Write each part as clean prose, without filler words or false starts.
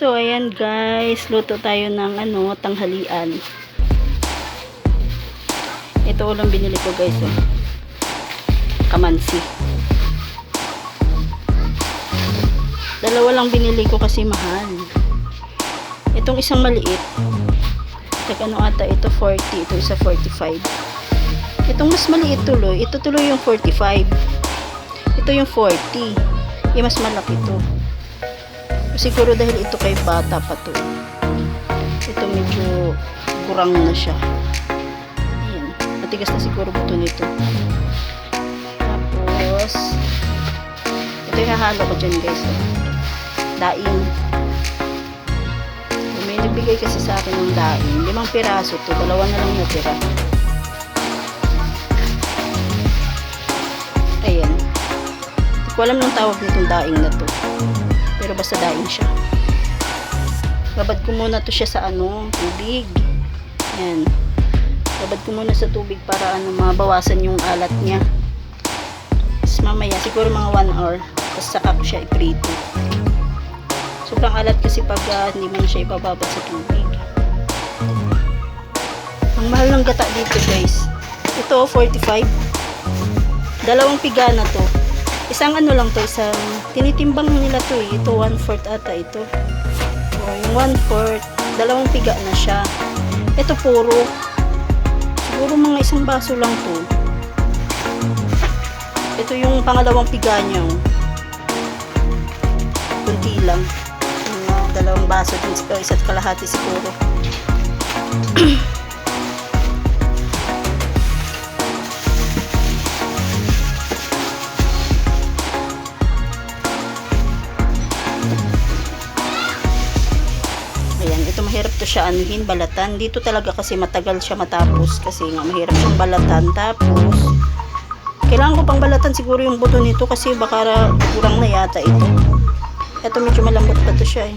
So, ayan guys, luto tayo ng tanghalian. Ito ulang binili ko guys, oh. Kamansi. Dalawa lang binili ko kasi mahal. Itong isang maliit, ata ito 40, ito isa 45. Itong mas maliit tuloy, ito tuloy yung 45. Ito yung 40. Yung mas malaki ito. Siguro dahil ito kay bata pa to. Ito medyo kurang na siya. Ayan. Matigas na siguro buto nito. Tapos, ito yung hahalo ko dyan guys. Daing. May nagbigay kasi sa akin ng daing. 5 piraso to. 2 na lang natira. Ayan. Hindi ko alam ng tawag nitong daing na to. Pero basta daing siya. Babad ko muna to siya sa tubig. Ayan. Babad ko muna sa tubig para mabawasan yung alat niya. Tapos mamaya, siguro mga 1 hour. Tapos saka ko siya iprito. Sobrang alat kasi pag hindi mo na siya ibababad sa tubig. Ang mahal ng gata dito guys. Ito 45. 2 piga na to. Isang lang to, isang tinitimbang nila to eh. Ito 1/4 ata ito. So, yung 1/4, 2 piga na siya. Ito puro. Siguro mga isang baso lang to. Ito yung pangalawang piga niya. Kunti lang. Mga 2 baso din, isa't kalahati siguro. Ito mahirap to siya balatan. Dito talaga kasi matagal siya matapos kasi nga mahirap siyang balatan. Tapos kailangan ko pang balatan siguro yung buto nito kasi baka kurang na yata ito. Ito medyo malambot pa to siya eh.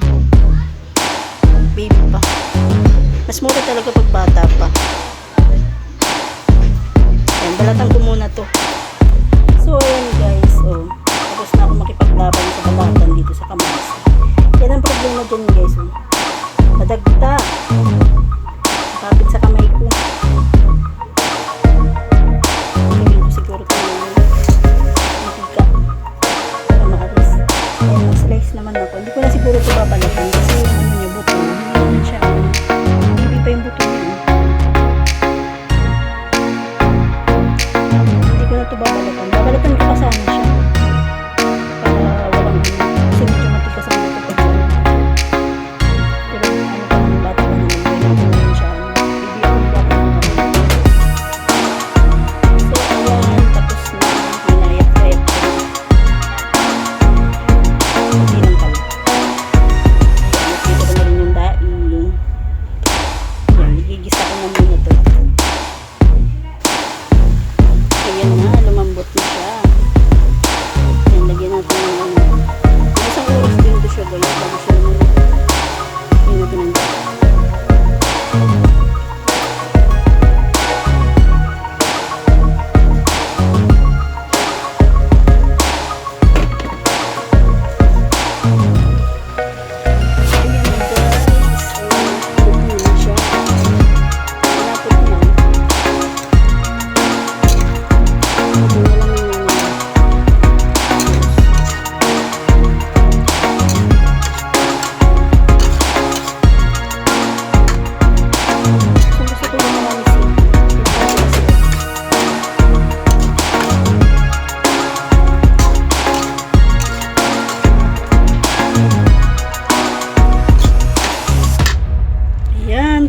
Baby pa. Mas mura talaga pag bata pa. Ayan, balatan ko muna to. So ayan guys, oh. Tapos na ako makipaglaban sa balatan dito sa kamansi. Yan ang problema dyan guys, oh. Madagta. Kapit sa kamay ko. Tingin ko siguro ito yung mantika. Para makalis. Ayan, mag-slice naman ako. Hindi ko na siguro ito babalatan kasi yung niya buto. Hindi naman siya. Hindi pa yung buto niya. Hindi ko na ito babalatan. Babalatan ko pa sana siya. Para walang kasi medyo matigas ang buto pag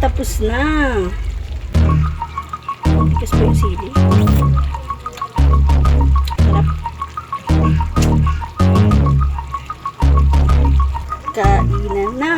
tapos na. Tigas pa yung sili. Sarap. Kainan na.